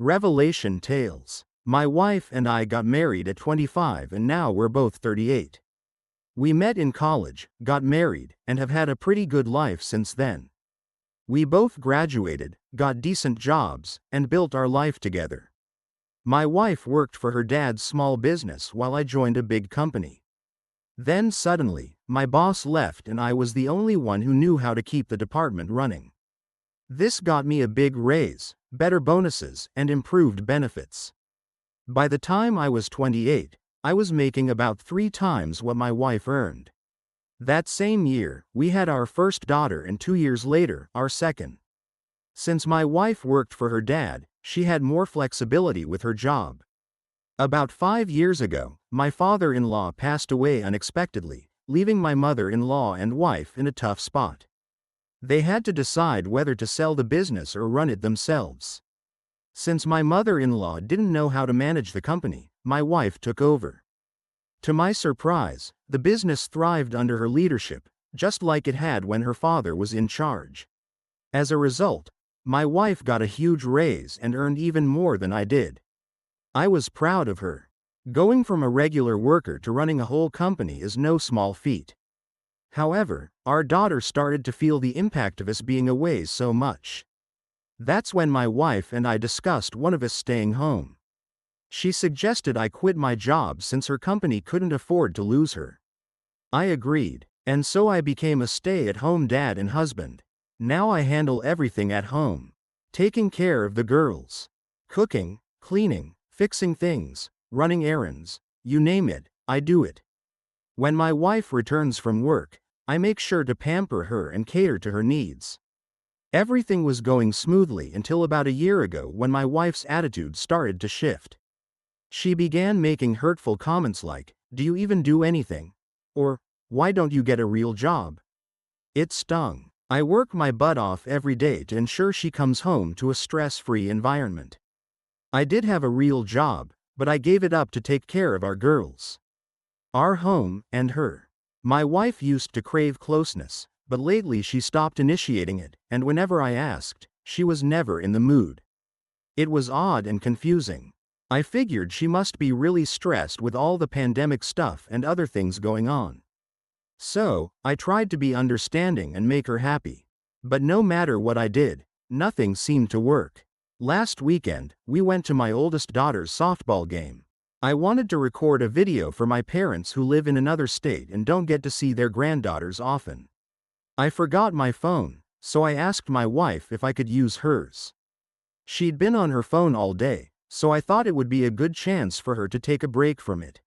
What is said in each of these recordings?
Revelation Tales. My wife and I got married at 25 and now we're both 38. We met in college, got married, and have had a pretty good life since then. We both graduated, got decent jobs, and built our life together. My wife worked for her dad's small business while I joined a big company. Then suddenly, my boss left and I was the only one who knew how to keep the department running. This got me a big raise, better bonuses, and improved benefits. By the time I was 28, I was making about 3 times what my wife earned. That same year, we had our first daughter and 2 years later, our second. Since my wife worked for her dad, she had more flexibility with her job. About 5 years ago, my father-in-law passed away unexpectedly, leaving my mother-in-law and wife in a tough spot. They had to decide whether to sell the business or run it themselves. Since my mother-in-law didn't know how to manage the company, my wife took over. To my surprise, the business thrived under her leadership, just like it had when her father was in charge. As a result, my wife got a huge raise and earned even more than I did. I was proud of her. Going from a regular worker to running a whole company is no small feat. However, our daughter started to feel the impact of us being away so much. That's when my wife and I discussed one of us staying home. She suggested I quit my job since her company couldn't afford to lose her. I agreed, and so I became a stay-at-home dad and husband. Now I handle everything at home. Taking care of the girls. Cooking, cleaning, fixing things, running errands, you name it, I do it. When my wife returns from work, I make sure to pamper her and cater to her needs. Everything was going smoothly until about a year ago when my wife's attitude started to shift. She began making hurtful comments like, "Do you even do anything?" Or, "Why don't you get a real job?" It stung. I work my butt off every day to ensure she comes home to a stress-free environment. I did have a real job, but I gave it up to take care of our girls. Our home, and her. My wife used to crave closeness, but lately she stopped initiating it, and whenever I asked, she was never in the mood. It was odd and confusing. I figured she must be really stressed with all the pandemic stuff and other things going on. So, I tried to be understanding and make her happy. But no matter what I did, nothing seemed to work. Last weekend, we went to my oldest daughter's softball game. I wanted to record a video for my parents who live in another state and don't get to see their granddaughters often. I forgot my phone, so I asked my wife if I could use hers. She'd been on her phone all day, so I thought it would be a good chance for her to take a break from it.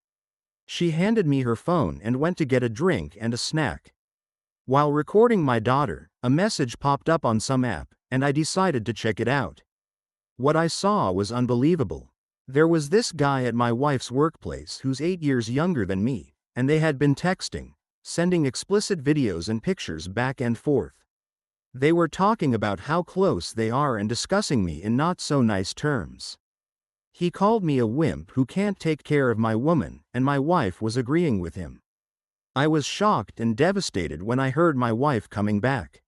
She handed me her phone and went to get a drink and a snack. While recording my daughter, a message popped up on some app, and I decided to check it out. What I saw was unbelievable. There was this guy at my wife's workplace who's 8 years younger than me, and they had been texting, sending explicit videos and pictures back and forth. They were talking about how close they are and discussing me in not so nice terms. He called me a wimp who can't take care of my woman, and my wife was agreeing with him. I was shocked and devastated when I heard my wife coming back.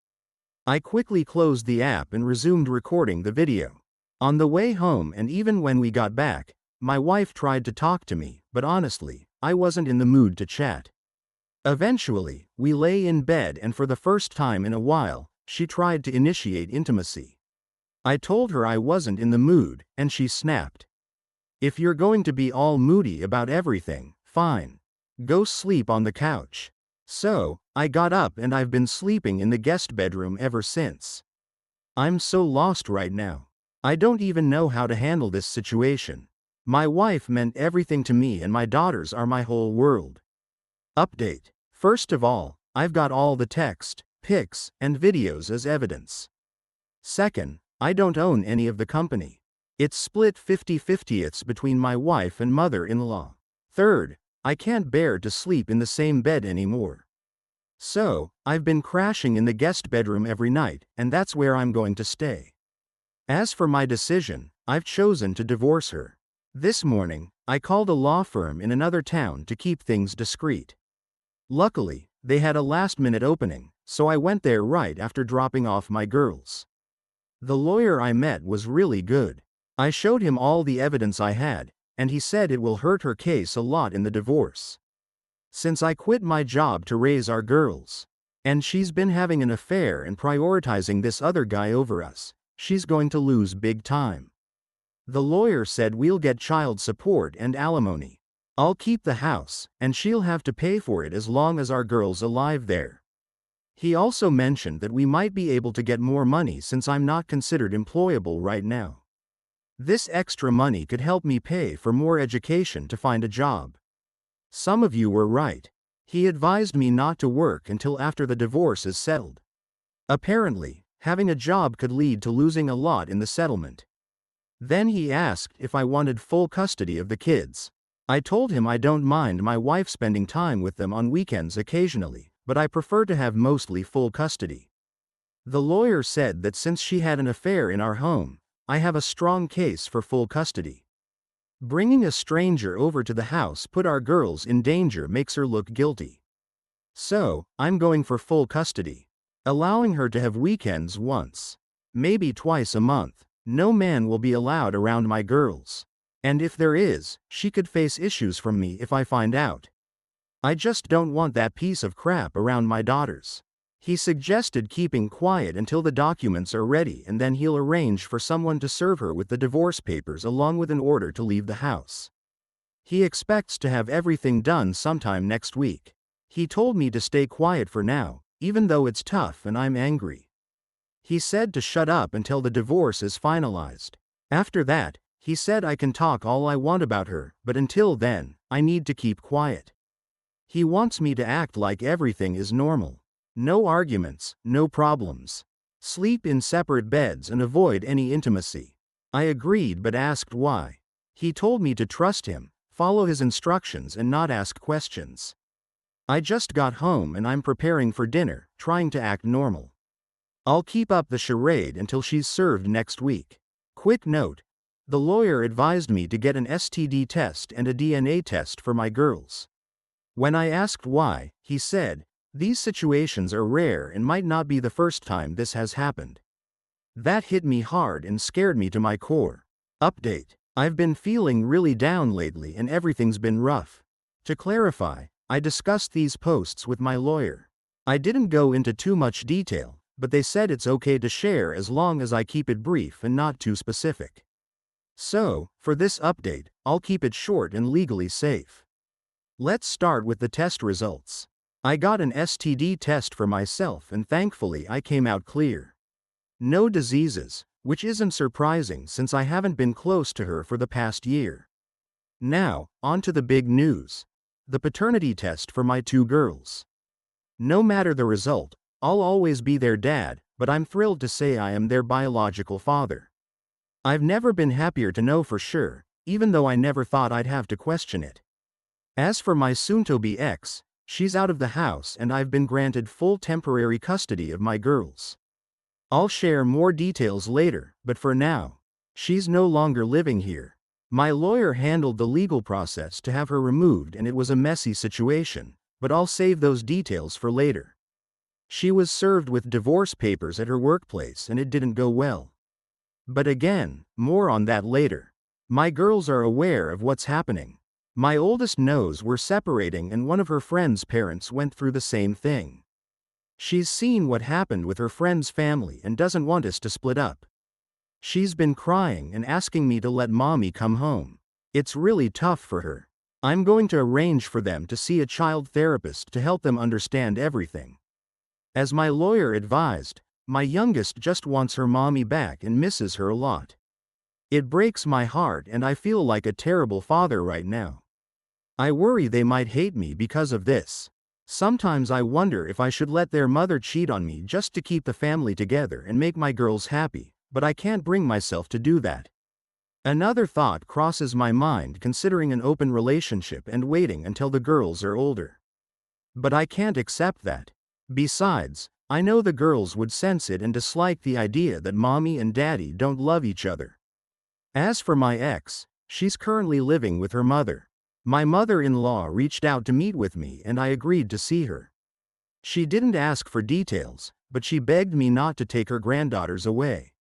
I quickly closed the app and resumed recording the video. On the way home and even when we got back, my wife tried to talk to me, but honestly, I wasn't in the mood to chat. Eventually, we lay in bed and for the first time in a while, she tried to initiate intimacy. I told her I wasn't in the mood, and she snapped. "If you're going to be all moody about everything, fine. Go sleep on the couch." So, I got up and I've been sleeping in the guest bedroom ever since. I'm so lost right now. I don't even know how to handle this situation. My wife meant everything to me and my daughters are my whole world. Update. First of all, I've got all the text, pics, and videos as evidence. Second, I don't own any of the company. It's split 50-50 between my wife and mother-in-law. Third, I can't bear to sleep in the same bed anymore. So, I've been crashing in the guest bedroom every night, and that's where I'm going to stay. As for my decision, I've chosen to divorce her. This morning, I called a law firm in another town to keep things discreet. Luckily, they had a last-minute opening, so I went there right after dropping off my girls. The lawyer I met was really good. I showed him all the evidence I had, and he said it will hurt her case a lot in the divorce. Since I quit my job to raise our girls, and she's been having an affair and prioritizing this other guy over us, she's going to lose big time. The lawyer said we'll get child support and alimony. I'll keep the house, and she'll have to pay for it as long as our girl's alive there. He also mentioned that we might be able to get more money since I'm not considered employable right now. This extra money could help me pay for more education to find a job. Some of you were right. He advised me not to work until after the divorce is settled. Apparently, having a job could lead to losing a lot in the settlement. Then he asked if I wanted full custody of the kids. I told him I don't mind my wife spending time with them on weekends occasionally, but I prefer to have mostly full custody. The lawyer said that since she had an affair in our home, I have a strong case for full custody. Bringing a stranger over to the house put our girls in danger makes her look guilty. So, I'm going for full custody. Allowing her to have weekends once, maybe twice a month. No man will be allowed around my girls. And if there is, she could face issues from me if I find out. I just don't want that piece of crap around my daughters. He suggested keeping quiet until the documents are ready and then he'll arrange for someone to serve her with the divorce papers along with an order to leave the house. He expects to have everything done sometime next week. He told me to stay quiet for now, even though it's tough and I'm angry. He said to shut up until the divorce is finalized. After that, he said I can talk all I want about her, but until then, I need to keep quiet. He wants me to act like everything is normal. No arguments, no problems. Sleep in separate beds and avoid any intimacy. I agreed but asked why. He told me to trust him, follow his instructions and not ask questions. I just got home and I'm preparing for dinner, trying to act normal. I'll keep up the charade until she's served next week. Quick note: the lawyer advised me to get an STD test and a DNA test for my girls. When I asked why, he said, these situations are rare and might not be the first time this has happened. That hit me hard and scared me to my core. Update: I've been feeling really down lately and everything's been rough. To clarify, I discussed these posts with my lawyer. I didn't go into too much detail, but they said it's okay to share as long as I keep it brief and not too specific. So, for this update, I'll keep it short and legally safe. Let's start with the test results. I got an STD test for myself and thankfully I came out clear. No diseases, which isn't surprising since I haven't been close to her for the past year. Now, on to the big news. The paternity test for my 2 girls. No matter the result, I'll always be their dad, but I'm thrilled to say I am their biological father. I've never been happier to know for sure, even though I never thought I'd have to question it. As for my soon-to-be ex, she's out of the house and I've been granted full temporary custody of my girls. I'll share more details later, but for now, she's no longer living here. My lawyer handled the legal process to have her removed and it was a messy situation, but I'll save those details for later. She was served with divorce papers at her workplace and it didn't go well. But again, more on that later. My girls are aware of what's happening. My oldest knows we're separating and one of her friend's parents went through the same thing. She's seen what happened with her friend's family and doesn't want us to split up. She's been crying and asking me to let mommy come home. It's really tough for her. I'm going to arrange for them to see a child therapist to help them understand everything. As my lawyer advised, my youngest just wants her mommy back and misses her a lot. It breaks my heart and I feel like a terrible father right now. I worry they might hate me because of this. Sometimes I wonder if I should let their mother cheat on me just to keep the family together and make my girls happy, but I can't bring myself to do that. Another thought crosses my mind considering an open relationship and waiting until the girls are older. But I can't accept that. Besides, I know the girls would sense it and dislike the idea that mommy and daddy don't love each other. As for my ex, she's currently living with her mother. My mother-in-law reached out to meet with me and I agreed to see her. She didn't ask for details, but she begged me not to take her granddaughters away.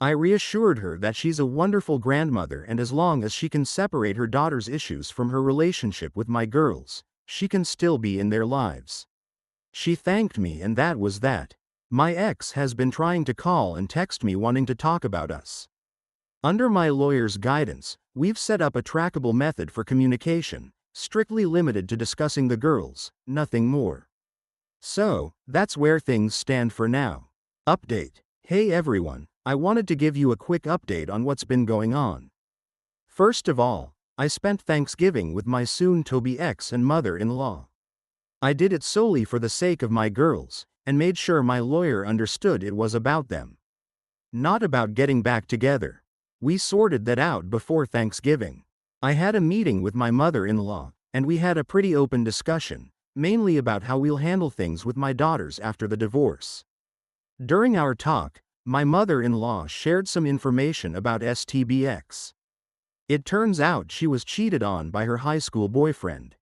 I reassured her that she's a wonderful grandmother, and as long as she can separate her daughter's issues from her relationship with my girls, she can still be in their lives. She thanked me, and that was that. My ex has been trying to call and text me wanting to talk about us. Under my lawyer's guidance, we've set up a trackable method for communication, strictly limited to discussing the girls, nothing more. So, that's where things stand for now. Update. Hey everyone, I wanted to give you a quick update on what's been going on. First of all, I spent Thanksgiving with my soon-to-be ex and mother-in-law. I did it solely for the sake of my girls, and made sure my lawyer understood it was about them. Not about getting back together. We sorted that out before Thanksgiving. I had a meeting with my mother-in-law, and we had a pretty open discussion, mainly about how we'll handle things with my daughters after the divorce. During our talk, my mother-in-law shared some information about STBX. It turns out she was cheated on by her high school boyfriend.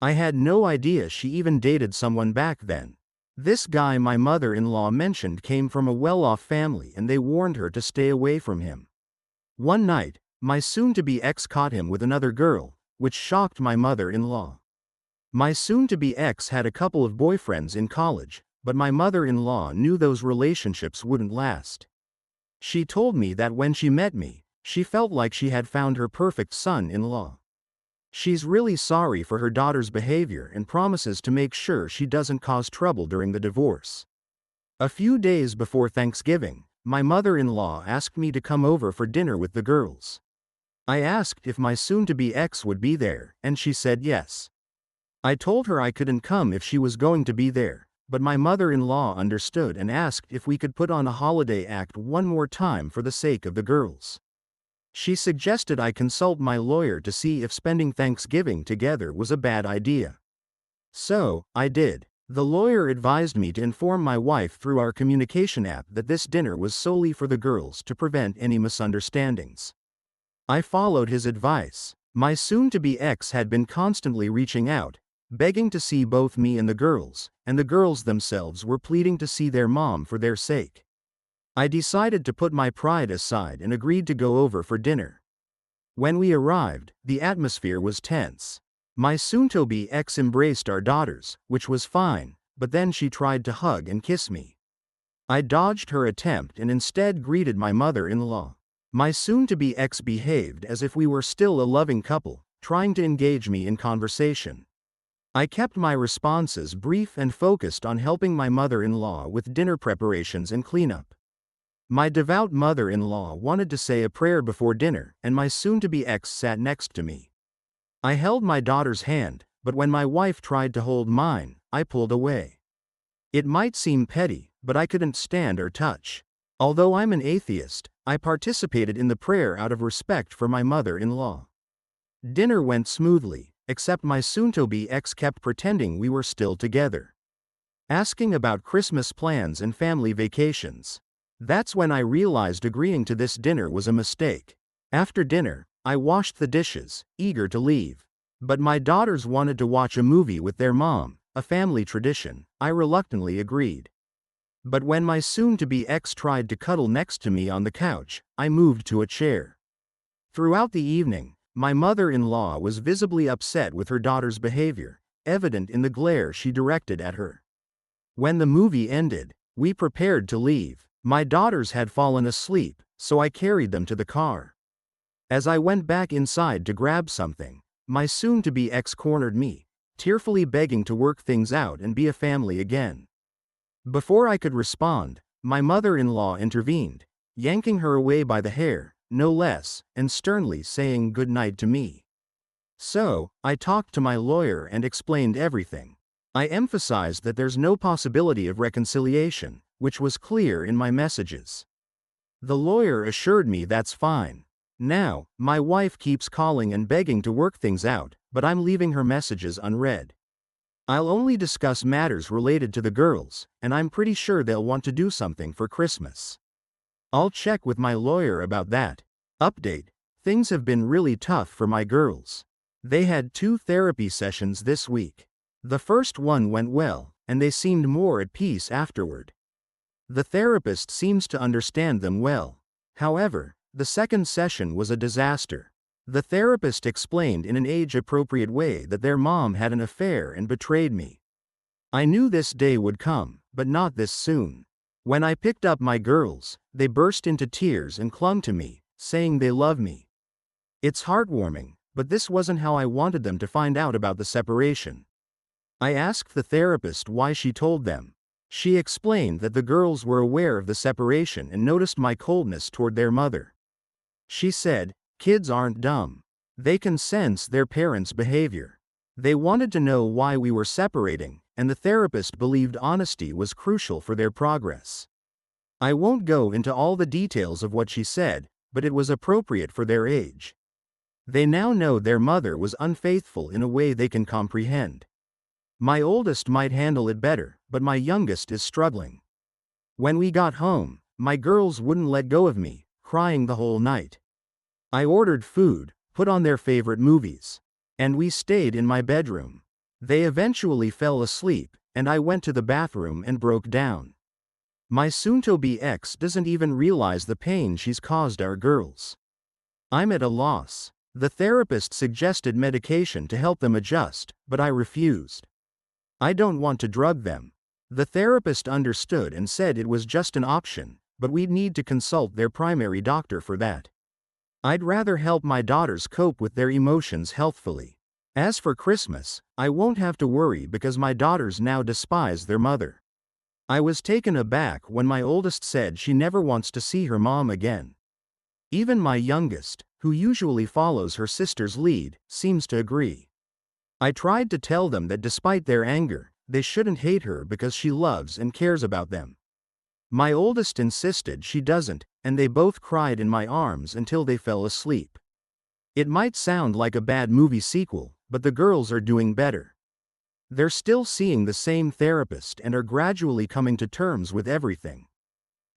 I had no idea she even dated someone back then. This guy my mother-in-law mentioned came from a well-off family, and they warned her to stay away from him. One night, my soon-to-be ex caught him with another girl, which shocked my mother-in-law. My soon-to-be ex had a couple of boyfriends in college, but my mother-in-law knew those relationships wouldn't last. She told me that when she met me, she felt like she had found her perfect son-in-law. She's really sorry for her daughter's behavior and promises to make sure she doesn't cause trouble during the divorce. A few days before Thanksgiving, my mother-in-law asked me to come over for dinner with the girls. I asked if my soon-to-be ex would be there, and she said yes. I told her I couldn't come if she was going to be there, but my mother-in-law understood and asked if we could put on a holiday act one more time for the sake of the girls. She suggested I consult my lawyer to see if spending Thanksgiving together was a bad idea. So, I did. The lawyer advised me to inform my wife through our communication app that this dinner was solely for the girls to prevent any misunderstandings. I followed his advice. My soon-to-be ex had been constantly reaching out, begging to see both me and the girls themselves were pleading to see their mom for their sake. I decided to put my pride aside and agreed to go over for dinner. When we arrived, the atmosphere was tense. My soon-to-be ex embraced our daughters, which was fine, but then she tried to hug and kiss me. I dodged her attempt and instead greeted my mother-in-law. My soon-to-be ex behaved as if we were still a loving couple, trying to engage me in conversation. I kept my responses brief and focused on helping my mother-in-law with dinner preparations and cleanup. My devout mother-in-law wanted to say a prayer before dinner, and my soon-to-be ex sat next to me. I held my daughter's hand, but when my wife tried to hold mine, I pulled away. It might seem petty, but I couldn't stand or touch. Although I'm an atheist, I participated in the prayer out of respect for my mother-in-law. Dinner went smoothly, except my soon-to-be ex kept pretending we were still together, asking about Christmas plans and family vacations. That's when I realized agreeing to this dinner was a mistake. After dinner, I washed the dishes, eager to leave. But my daughters wanted to watch a movie with their mom, a family tradition. I reluctantly agreed. But when my soon-to-be ex tried to cuddle next to me on the couch, I moved to a chair. Throughout the evening, my mother-in-law was visibly upset with her daughter's behavior, evident in the glare she directed at her. When the movie ended, we prepared to leave. My daughters had fallen asleep, so I carried them to the car. As I went back inside to grab something, my soon-to-be ex cornered me, tearfully begging to work things out and be a family again. Before I could respond, my mother-in-law intervened, yanking her away by the hair, no less, and sternly saying good night to me. So, I talked to my lawyer and explained everything. I emphasized that there's no possibility of reconciliation, which was clear in my messages. The lawyer assured me that's fine. Now, my wife keeps calling and begging to work things out, but I'm leaving her messages unread. I'll only discuss matters related to the girls, and I'm pretty sure they'll want to do something for Christmas. I'll check with my lawyer about that. Update: things have been really tough for my girls. They had 2 therapy sessions this week. The first one went well, and they seemed more at peace afterward. The therapist seems to understand them well. However, the second session was a disaster. The therapist explained in an age-appropriate way that their mom had an affair and betrayed me. I knew this day would come, but not this soon. When I picked up my girls, they burst into tears and clung to me, saying they love me. It's heartwarming, but this wasn't how I wanted them to find out about the separation. I asked the therapist why she told them. She explained that the girls were aware of the separation and noticed my coldness toward their mother. She said, "Kids aren't dumb. They can sense their parents' behavior." They wanted to know why we were separating, and the therapist believed honesty was crucial for their progress. I won't go into all the details of what she said, but it was appropriate for their age. They now know their mother was unfaithful in a way they can comprehend. My oldest might handle it better, but my youngest is struggling. When we got home, my girls wouldn't let go of me, crying the whole night. I ordered food, put on their favorite movies, and we stayed in my bedroom. They eventually fell asleep, and I went to the bathroom and broke down. My soon-to-be ex doesn't even realize the pain she's caused our girls. I'm at a loss. The therapist suggested medication to help them adjust, but I refused. I don't want to drug them. The therapist understood and said it was just an option, but we'd need to consult their primary doctor for that. I'd rather help my daughters cope with their emotions healthfully. As for Christmas, I won't have to worry because my daughters now despise their mother. I was taken aback when my oldest said she never wants to see her mom again. Even my youngest, who usually follows her sister's lead, seems to agree. I tried to tell them that despite their anger, they shouldn't hate her because she loves and cares about them. My oldest insisted she doesn't, and they both cried in my arms until they fell asleep. It might sound like a bad movie sequel, but the girls are doing better. They're still seeing the same therapist and are gradually coming to terms with everything.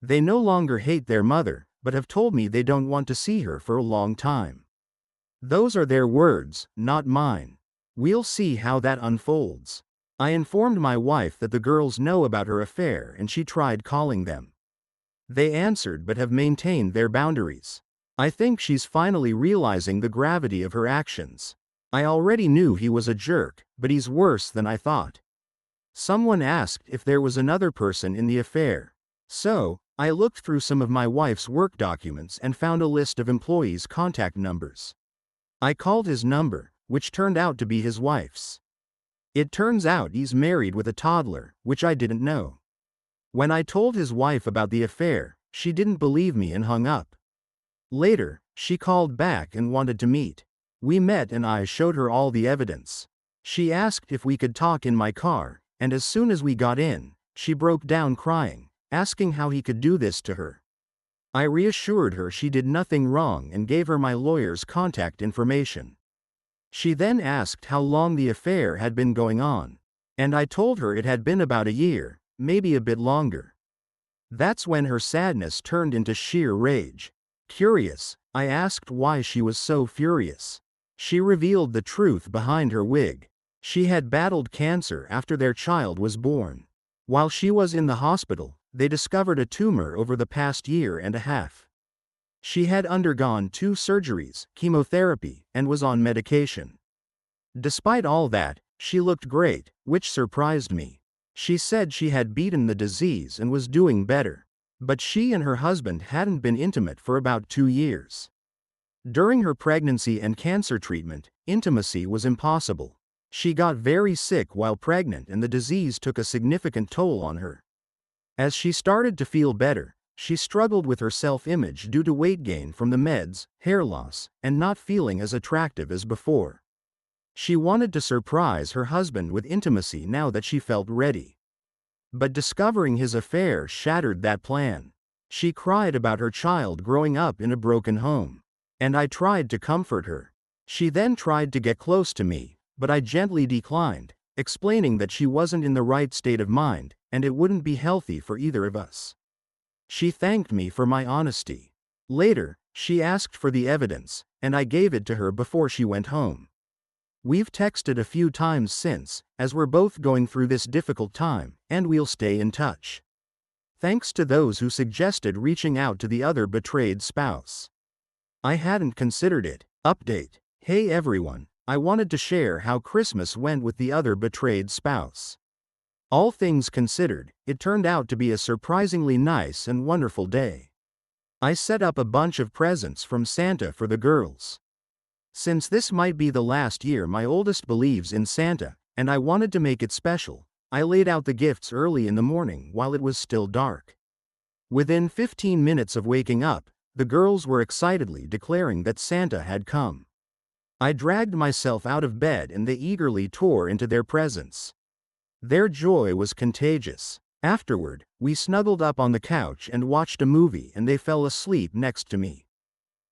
They no longer hate their mother, but have told me they don't want to see her for a long time. Those are their words, not mine. We'll see how that unfolds. I informed my wife that the girls know about her affair and she tried calling them. They answered but have maintained their boundaries. I think she's finally realizing the gravity of her actions. I already knew he was a jerk, but he's worse than I thought. Someone asked if there was another person in the affair. So, I looked through some of my wife's work documents and found a list of employees' contact numbers. I called his number, which turned out to be his wife's. It turns out he's married with a toddler, which I didn't know. When I told his wife about the affair, she didn't believe me and hung up. Later, she called back and wanted to meet. We met and I showed her all the evidence. She asked if we could talk in my car, and as soon as we got in, she broke down crying, asking how he could do this to her. I reassured her she did nothing wrong and gave her my lawyer's contact information. She then asked how long the affair had been going on, and I told her it had been about a year, maybe a bit longer. That's when her sadness turned into sheer rage. Curious, I asked why she was so furious. She revealed the truth behind her wig. She had battled cancer after their child was born. While she was in the hospital, they discovered a tumor over the past year and a half. She had undergone 2 surgeries, chemotherapy, and was on medication. Despite all that, she looked great, which surprised me. She said she had beaten the disease and was doing better. But she and her husband hadn't been intimate for about 2 years. During her pregnancy and cancer treatment, intimacy was impossible. She got very sick while pregnant and the disease took a significant toll on her. As she started to feel better, she struggled with her self-image due to weight gain from the meds, hair loss, and not feeling as attractive as before. She wanted to surprise her husband with intimacy now that she felt ready. But discovering his affair shattered that plan. She cried about her child growing up in a broken home. And I tried to comfort her. She then tried to get close to me, but I gently declined, explaining that she wasn't in the right state of mind, and it wouldn't be healthy for either of us. She thanked me for my honesty. Later, she asked for the evidence, and I gave it to her before she went home. We've texted a few times since, as we're both going through this difficult time, and we'll stay in touch. Thanks to those who suggested reaching out to the other betrayed spouse. I hadn't considered it. Update. Hey everyone, I wanted to share how Christmas went with the other betrayed spouse. All things considered, it turned out to be a surprisingly nice and wonderful day. I set up a bunch of presents from Santa for the girls. Since this might be the last year my oldest believes in Santa, and I wanted to make it special, I laid out the gifts early in the morning while it was still dark. Within 15 minutes of waking up, the girls were excitedly declaring that Santa had come. I dragged myself out of bed and they eagerly tore into their presents. Their joy was contagious. Afterward, we snuggled up on the couch and watched a movie and they fell asleep next to me.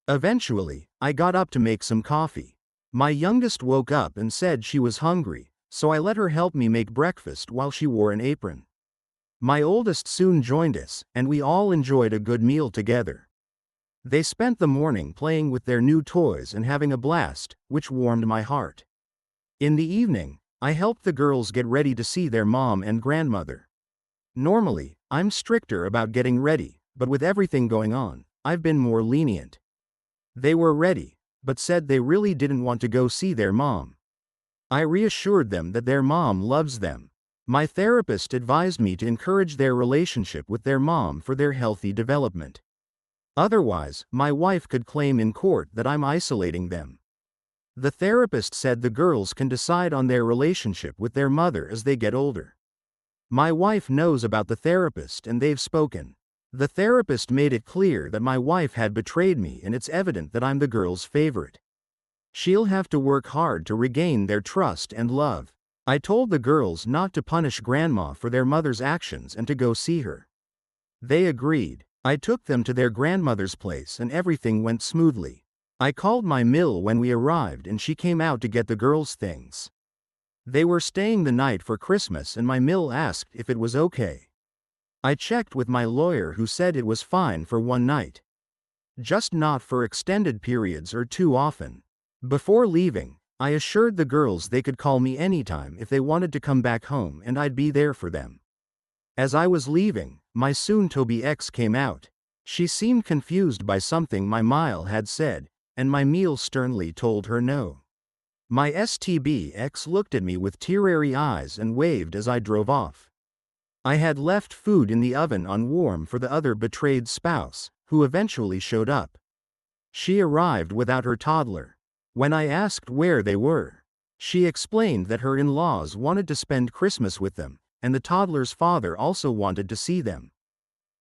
Eventually, I got up to make some coffee. My youngest woke up and said she was hungry, so I let her help me make breakfast while she wore an apron. My oldest soon joined us, and we all enjoyed a good meal together. They spent the morning playing with their new toys and having a blast, which warmed my heart. In the evening, I helped the girls get ready to see their mom and grandmother. Normally, I'm stricter about getting ready, but with everything going on, I've been more lenient. They were ready, but said they really didn't want to go see their mom. I reassured them that their mom loves them. My therapist advised me to encourage their relationship with their mom for their healthy development. Otherwise, my wife could claim in court that I'm isolating them. The therapist said the girls can decide on their relationship with their mother as they get older. My wife knows about the therapist and they've spoken. The therapist made it clear that my wife had betrayed me and it's evident that I'm the girl's favorite. She'll have to work hard to regain their trust and love. I told the girls not to punish grandma for their mother's actions and to go see her. They agreed. I took them to their grandmother's place and everything went smoothly. I called my mill when we arrived and she came out to get the girls' things. They were staying the night for Christmas and my mill asked if it was okay. I checked with my lawyer who said it was fine for one night. Just not for extended periods or too often. Before leaving, I assured the girls they could call me anytime if they wanted to come back home and I'd be there for them. As I was leaving, my soon-to-be ex came out. She seemed confused by something my mile had said, and my meal sternly told her no. My STB ex looked at me with teary eyes and waved as I drove off. I had left food in the oven on warm for the other betrayed spouse, who eventually showed up. She arrived without her toddler. When I asked where they were, she explained that her in-laws wanted to spend Christmas with them, and the toddler's father also wanted to see them.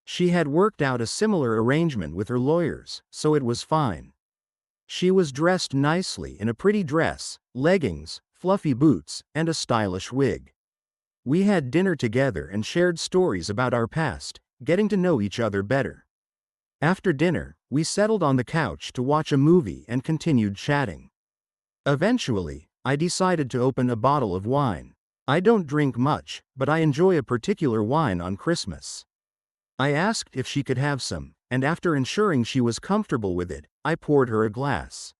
She had worked out a similar arrangement with her lawyers, so it was fine. She was dressed nicely in a pretty dress, leggings, fluffy boots, and a stylish wig. We had dinner together and shared stories about our past, getting to know each other better. After dinner, we settled on the couch to watch a movie and continued chatting. Eventually, I decided to open a bottle of wine. I don't drink much, but I enjoy a particular wine on Christmas. I asked if she could have some, and after ensuring she was comfortable with it, I poured her a glass.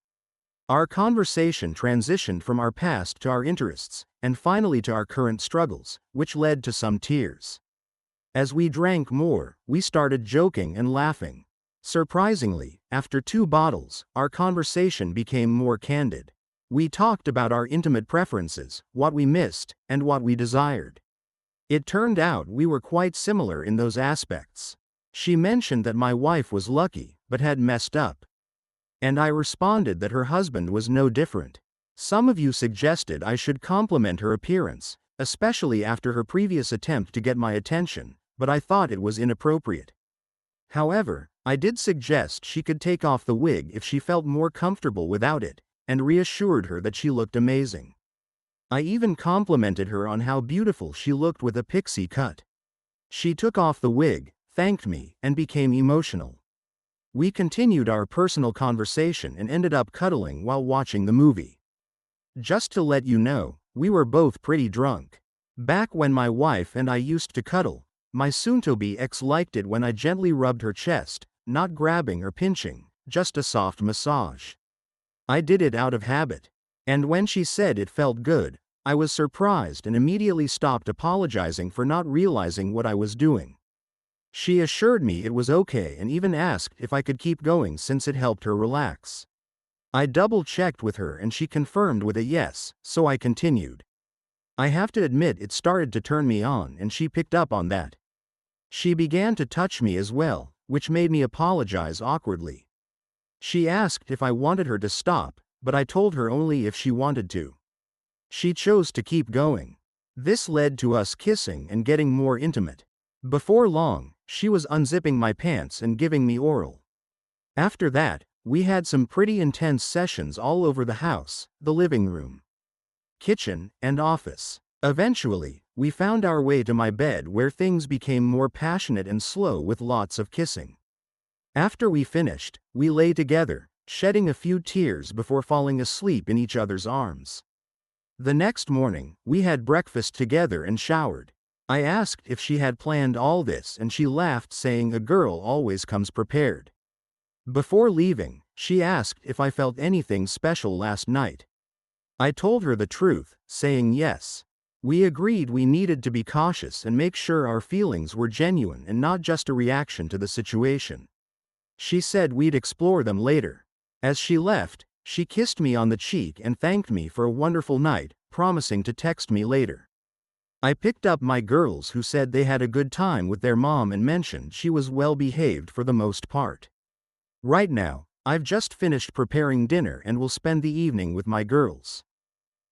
Our conversation transitioned from our past to our interests, and finally to our current struggles, which led to some tears. As we drank more, we started joking and laughing. Surprisingly, after 2 bottles, our conversation became more candid. We talked about our intimate preferences, what we missed, and what we desired. It turned out we were quite similar in those aspects. She mentioned that my wife was lucky, but had messed up. And I responded that her husband was no different. Some of you suggested I should compliment her appearance, especially after her previous attempt to get my attention, but I thought it was inappropriate. However, I did suggest she could take off the wig if she felt more comfortable without it, and reassured her that she looked amazing. I even complimented her on how beautiful she looked with a pixie cut. She took off the wig, thanked me, and became emotional. We continued our personal conversation and ended up cuddling while watching the movie. Just to let you know, we were both pretty drunk. Back when my wife and I used to cuddle, my soon-to-be ex liked it when I gently rubbed her chest, not grabbing or pinching, just a soft massage. I did it out of habit. And when she said it felt good, I was surprised and immediately stopped apologizing for not realizing what I was doing. She assured me it was okay and even asked if I could keep going since it helped her relax. I double-checked with her and she confirmed with a yes, so I continued. I have to admit it started to turn me on and she picked up on that. She began to touch me as well, which made me apologize awkwardly. She asked if I wanted her to stop, but I told her only if she wanted to. She chose to keep going. This led to us kissing and getting more intimate. Before long, she was unzipping my pants and giving me oral. After that, we had some pretty intense sessions all over the house, the living room, kitchen, and office. Eventually, we found our way to my bed where things became more passionate and slow with lots of kissing. After we finished, we lay together, shedding a few tears before falling asleep in each other's arms. The next morning, we had breakfast together and showered. I asked if she had planned all this and she laughed, saying a girl always comes prepared. Before leaving, she asked if I felt anything special last night. I told her the truth, saying yes. We agreed we needed to be cautious and make sure our feelings were genuine and not just a reaction to the situation. She said we'd explore them later. As she left, she kissed me on the cheek and thanked me for a wonderful night, promising to text me later. I picked up my girls, who said they had a good time with their mom and mentioned she was well behaved for the most part. Right now, I've just finished preparing dinner and will spend the evening with my girls.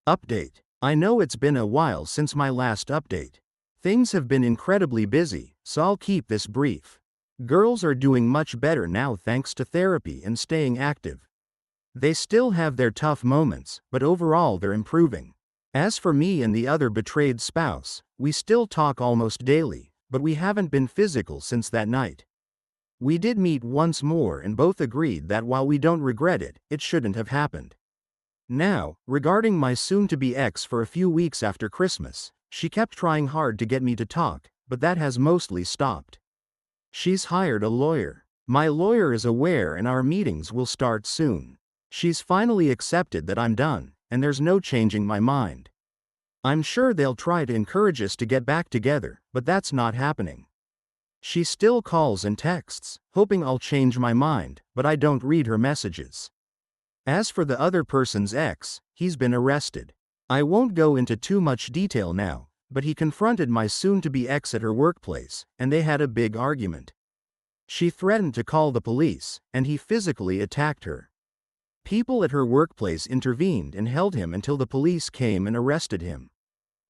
Update. I know it's been a while since my last update. Things have been incredibly busy, so I'll keep this brief. Girls are doing much better now thanks to therapy and staying active. They still have their tough moments, but overall they're improving. As for me and the other betrayed spouse, we still talk almost daily, but we haven't been physical since that night. We did meet once more and both agreed that while we don't regret it, it shouldn't have happened. Now, regarding my soon-to-be ex, for a few weeks after Christmas, she kept trying hard to get me to talk, but that has mostly stopped. She's hired a lawyer. My lawyer is aware and our meetings will start soon. She's finally accepted that I'm done, and there's no changing my mind. I'm sure they'll try to encourage us to get back together, but that's not happening. She still calls and texts, hoping I'll change my mind, but I don't read her messages. As for the other person's ex, he's been arrested. I won't go into too much detail now, but he confronted my soon-to-be ex at her workplace, and they had a big argument. She threatened to call the police, and he physically attacked her. People at her workplace intervened and held him until the police came and arrested him.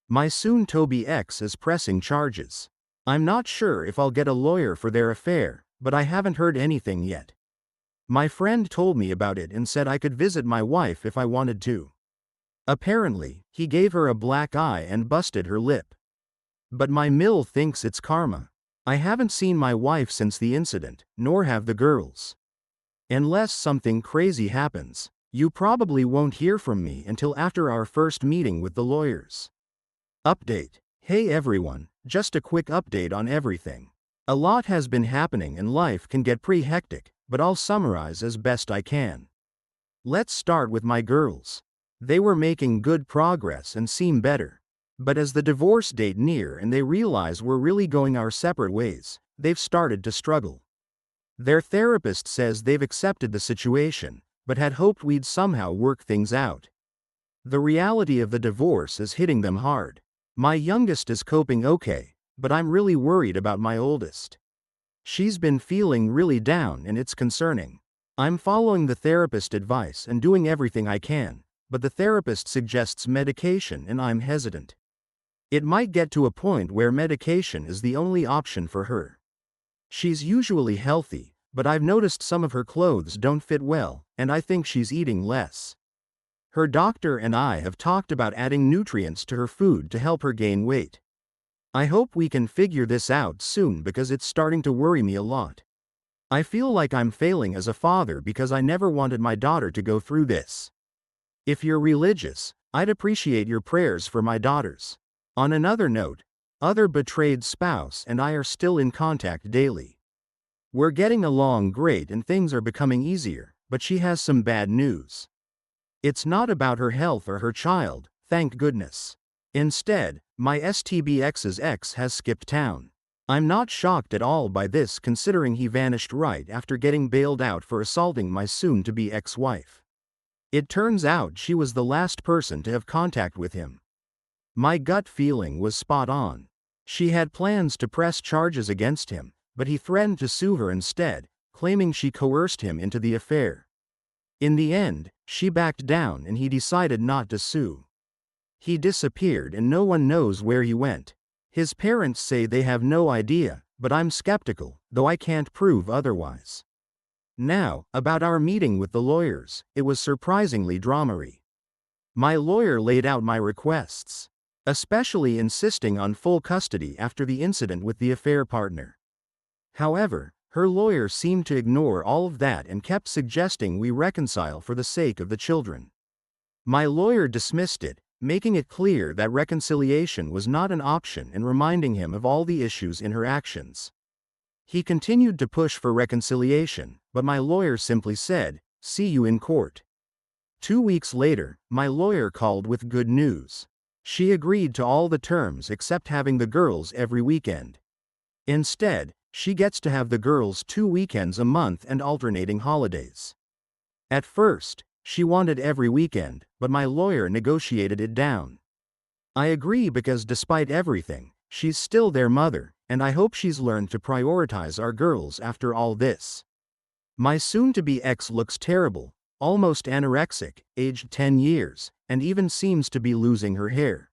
My soon-to-be ex is pressing charges. I'm not sure if I'll get a lawyer for their affair, but I haven't heard anything yet. My friend told me about it and said I could visit my wife if I wanted to. Apparently, he gave her a black eye and busted her lip. But my mill thinks it's karma. I haven't seen my wife since the incident, nor have the girls. Unless something crazy happens, you probably won't hear from me until after our first meeting with the lawyers. Update. Hey everyone, just a quick update on everything. A lot has been happening and life can get pretty hectic, but I'll summarize as best I can. Let's start with my girls. They were making good progress and seem better. But as the divorce date near and they realize we're really going our separate ways, they've started to struggle. Their therapist says they've accepted the situation, but had hoped we'd somehow work things out. The reality of the divorce is hitting them hard. My youngest is coping okay, but I'm really worried about my oldest. She's been feeling really down and it's concerning. I'm following the therapist advice and doing everything I can, but the therapist suggests medication and I'm hesitant. It might get to a point where medication is the only option for her. She's usually healthy, but I've noticed some of her clothes don't fit well, and I think she's eating less. Her doctor and I have talked about adding nutrients to her food to help her gain weight. I hope we can figure this out soon because it's starting to worry me a lot. I feel like I'm failing as a father because I never wanted my daughter to go through this. If you're religious, I'd appreciate your prayers for my daughters. On another note, other betrayed spouse and I are still in contact daily. We're getting along great and things are becoming easier, but she has some bad news. It's not about her health or her child, thank goodness. Instead, my STBX's ex has skipped town. I'm not shocked at all by this considering he vanished right after getting bailed out for assaulting my soon-to-be ex-wife. It turns out she was the last person to have contact with him. My gut feeling was spot on. She had plans to press charges against him, but he threatened to sue her instead, claiming she coerced him into the affair. In the end, she backed down and he decided not to sue. He disappeared and no one knows where he went. His parents say they have no idea, but I'm skeptical, though I can't prove otherwise. Now, about our meeting with the lawyers, it was surprisingly dramery. My lawyer laid out my requests, especially insisting on full custody after the incident with the affair partner. However, her lawyer seemed to ignore all of that and kept suggesting we reconcile for the sake of the children. My lawyer dismissed it, making it clear that reconciliation was not an option and reminding him of all the issues in her actions. He continued to push for reconciliation, but my lawyer simply said, "See you in court." 2 weeks later, my lawyer called with good news. She agreed to all the terms except having the girls every weekend. Instead, she gets to have the girls 2 weekends a month and alternating holidays. At first, she wanted every weekend, but my lawyer negotiated it down. I agree because despite everything, she's still their mother, and I hope she's learned to prioritize our girls after all this. My soon-to-be ex looks terrible, almost anorexic, aged 10 years, and even seems to be losing her hair.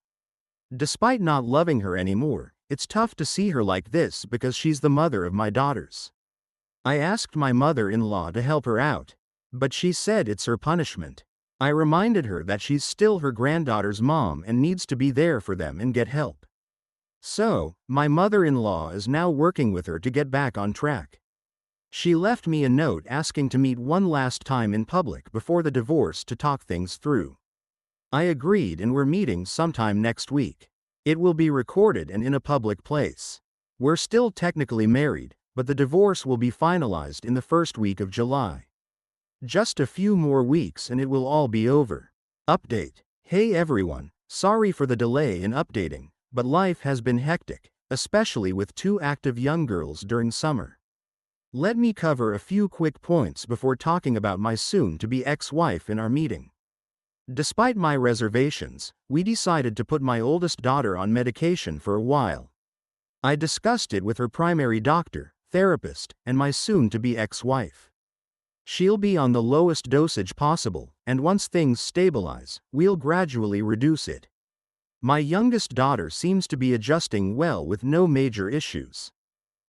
Despite not loving her anymore, it's tough to see her like this because she's the mother of my daughters. I asked my mother-in-law to help her out, but she said it's her punishment. I reminded her that she's still her granddaughter's mom and needs to be there for them and get help. So, my mother-in-law is now working with her to get back on track. She left me a note asking to meet one last time in public before the divorce to talk things through. I agreed and we're meeting sometime next week. It will be recorded and in a public place. We're still technically married, but the divorce will be finalized in the first week of July. Just a few more weeks and it will all be over. Update. Hey everyone, sorry for the delay in updating, but life has been hectic, especially with 2 active young girls during summer. Let me cover a few quick points before talking about my soon-to-be ex-wife in our meeting. Despite my reservations, we decided to put my oldest daughter on medication for a while. I discussed it with her primary doctor, therapist, and my soon-to-be ex-wife. She'll be on the lowest dosage possible, and once things stabilize, we'll gradually reduce it. My youngest daughter seems to be adjusting well with no major issues.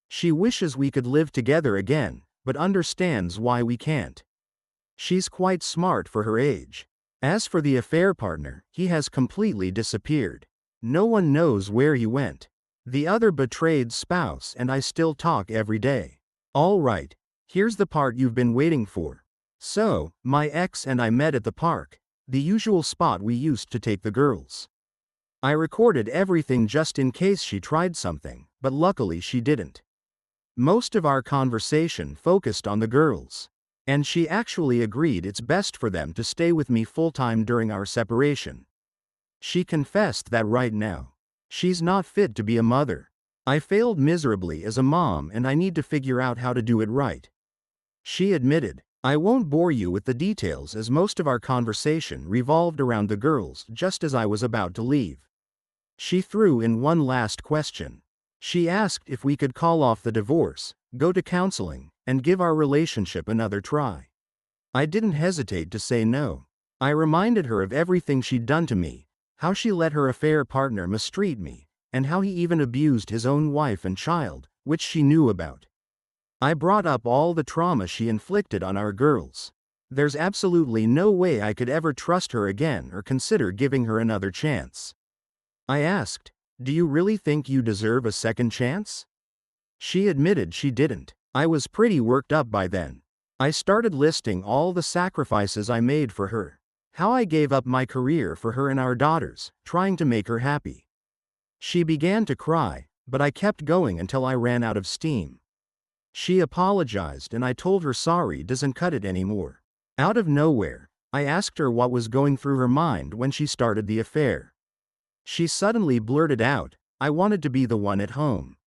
She wishes we could live together again, but understands why we can't. She's quite smart for her age. As for the affair partner, he has completely disappeared. No one knows where he went. The other betrayed spouse and I still talk every day. All right, here's the part you've been waiting for. So, my ex and I met at the park, the usual spot we used to take the girls. I recorded everything just in case she tried something, but luckily she didn't. Most of our conversation focused on the girls. And she actually agreed it's best for them to stay with me full-time during our separation. She confessed that right now, she's not fit to be a mother. I failed miserably as a mom and I need to figure out how to do it right. She admitted, I won't bore you with the details as most of our conversation revolved around the girls just as I was about to leave. She threw in one last question. She asked if we could call off the divorce, go to counseling, and give our relationship another try. I didn't hesitate to say no. I reminded her of everything she'd done to me, how she let her affair partner mistreat me, and how he even abused his own wife and child, which she knew about. I brought up all the trauma she inflicted on our girls. There's absolutely no way I could ever trust her again or consider giving her another chance. I asked, do you really think you deserve a second chance? She admitted she didn't. I was pretty worked up by then. I started listing all the sacrifices I made for her. How I gave up my career for her and our daughters, trying to make her happy. She began to cry, but I kept going until I ran out of steam. She apologized and I told her sorry doesn't cut it anymore. Out of nowhere, I asked her what was going through her mind when she started the affair. She suddenly blurted out, I wanted to be the one at home.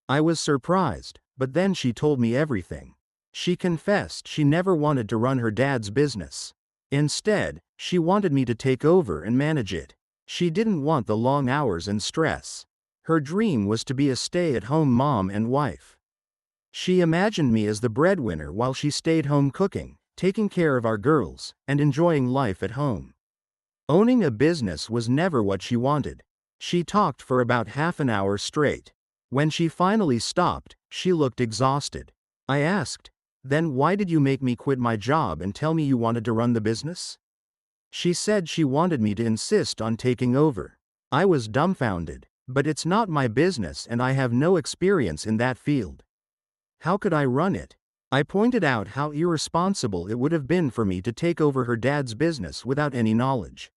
I was surprised, but then she told me everything. She confessed she never wanted to run her dad's business. Instead, she wanted me to take over and manage it. She didn't want the long hours and stress. Her dream was to be a stay-at-home mom and wife. She imagined me as the breadwinner while she stayed home cooking, taking care of our girls, and enjoying life at home. Owning a business was never what she wanted. She talked for about half an hour straight. When she finally stopped, she looked exhausted. I asked, "Then why did you make me quit my job and tell me you wanted to run the business?" She said she wanted me to insist on taking over. I was dumbfounded, but it's not my business and I have no experience in that field. How could I run it? I pointed out how irresponsible it would have been for me to take over her dad's business without any knowledge.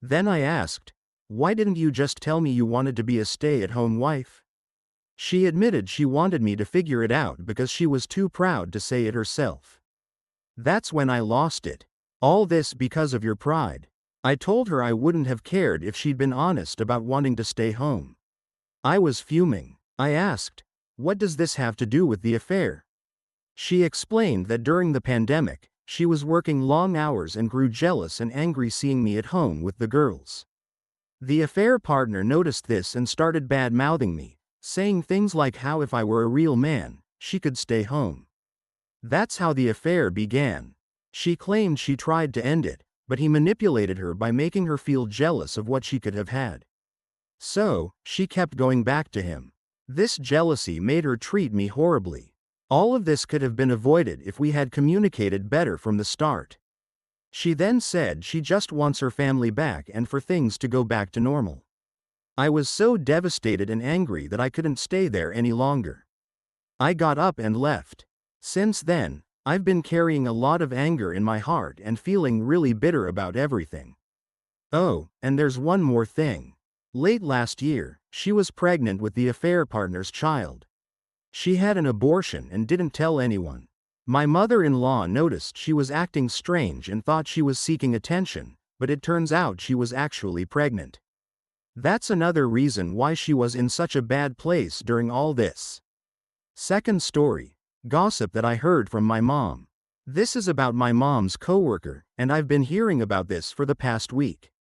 Then I asked, "Why didn't you just tell me you wanted to be a stay-at-home wife?" She admitted she wanted me to figure it out because she was too proud to say it herself. That's when I lost it. All this because of your pride. I told her I wouldn't have cared if she'd been honest about wanting to stay home. I was fuming. I asked, "What does this have to do with the affair?" She explained that during the pandemic, she was working long hours and grew jealous and angry seeing me at home with the girls. The affair partner noticed this and started bad-mouthing me, saying things like how if I were a real man, she could stay home. That's how the affair began. She claimed she tried to end it, but he manipulated her by making her feel jealous of what she could have had. So, she kept going back to him. This jealousy made her treat me horribly. All of this could have been avoided if we had communicated better from the start. She then said she just wants her family back and for things to go back to normal. I was so devastated and angry that I couldn't stay there any longer. I got up and left. Since then, I've been carrying a lot of anger in my heart and feeling really bitter about everything. Oh, and there's one more thing. Late last year, she was pregnant with the affair partner's child. She had an abortion and didn't tell anyone. My mother-in-law noticed she was acting strange and thought she was seeking attention, but it turns out she was actually pregnant. That's another reason why she was in such a bad place during all this. Second story. Gossip that I heard from my mom. This is about my mom's coworker, and I've been hearing about this for the past week.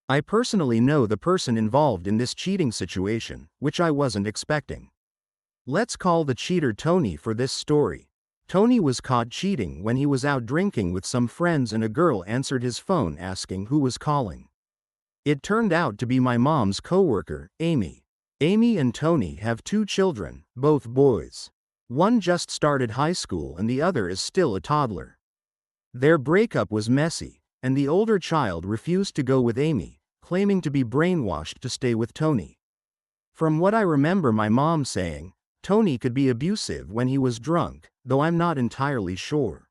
I personally know the person involved in this cheating situation, which I wasn't expecting. Let's call the cheater Tony for this story. Tony was caught cheating when he was out drinking with some friends and a girl answered his phone asking who was calling. It turned out to be my mom's coworker, Amy. Amy and Tony have 2 children, both boys. One just started high school and the other is still a toddler. Their breakup was messy, and the older child refused to go with Amy, claiming to be brainwashed to stay with Tony. From what I remember my mom saying, Tony could be abusive when he was drunk, though I'm not entirely sure.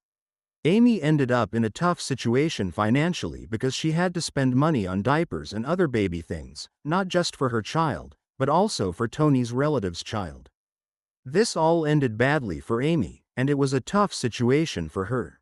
Amy ended up in a tough situation financially because she had to spend money on diapers and other baby things, not just for her child, but also for Tony's relative's child. This all ended badly for Amy, and it was a tough situation for her.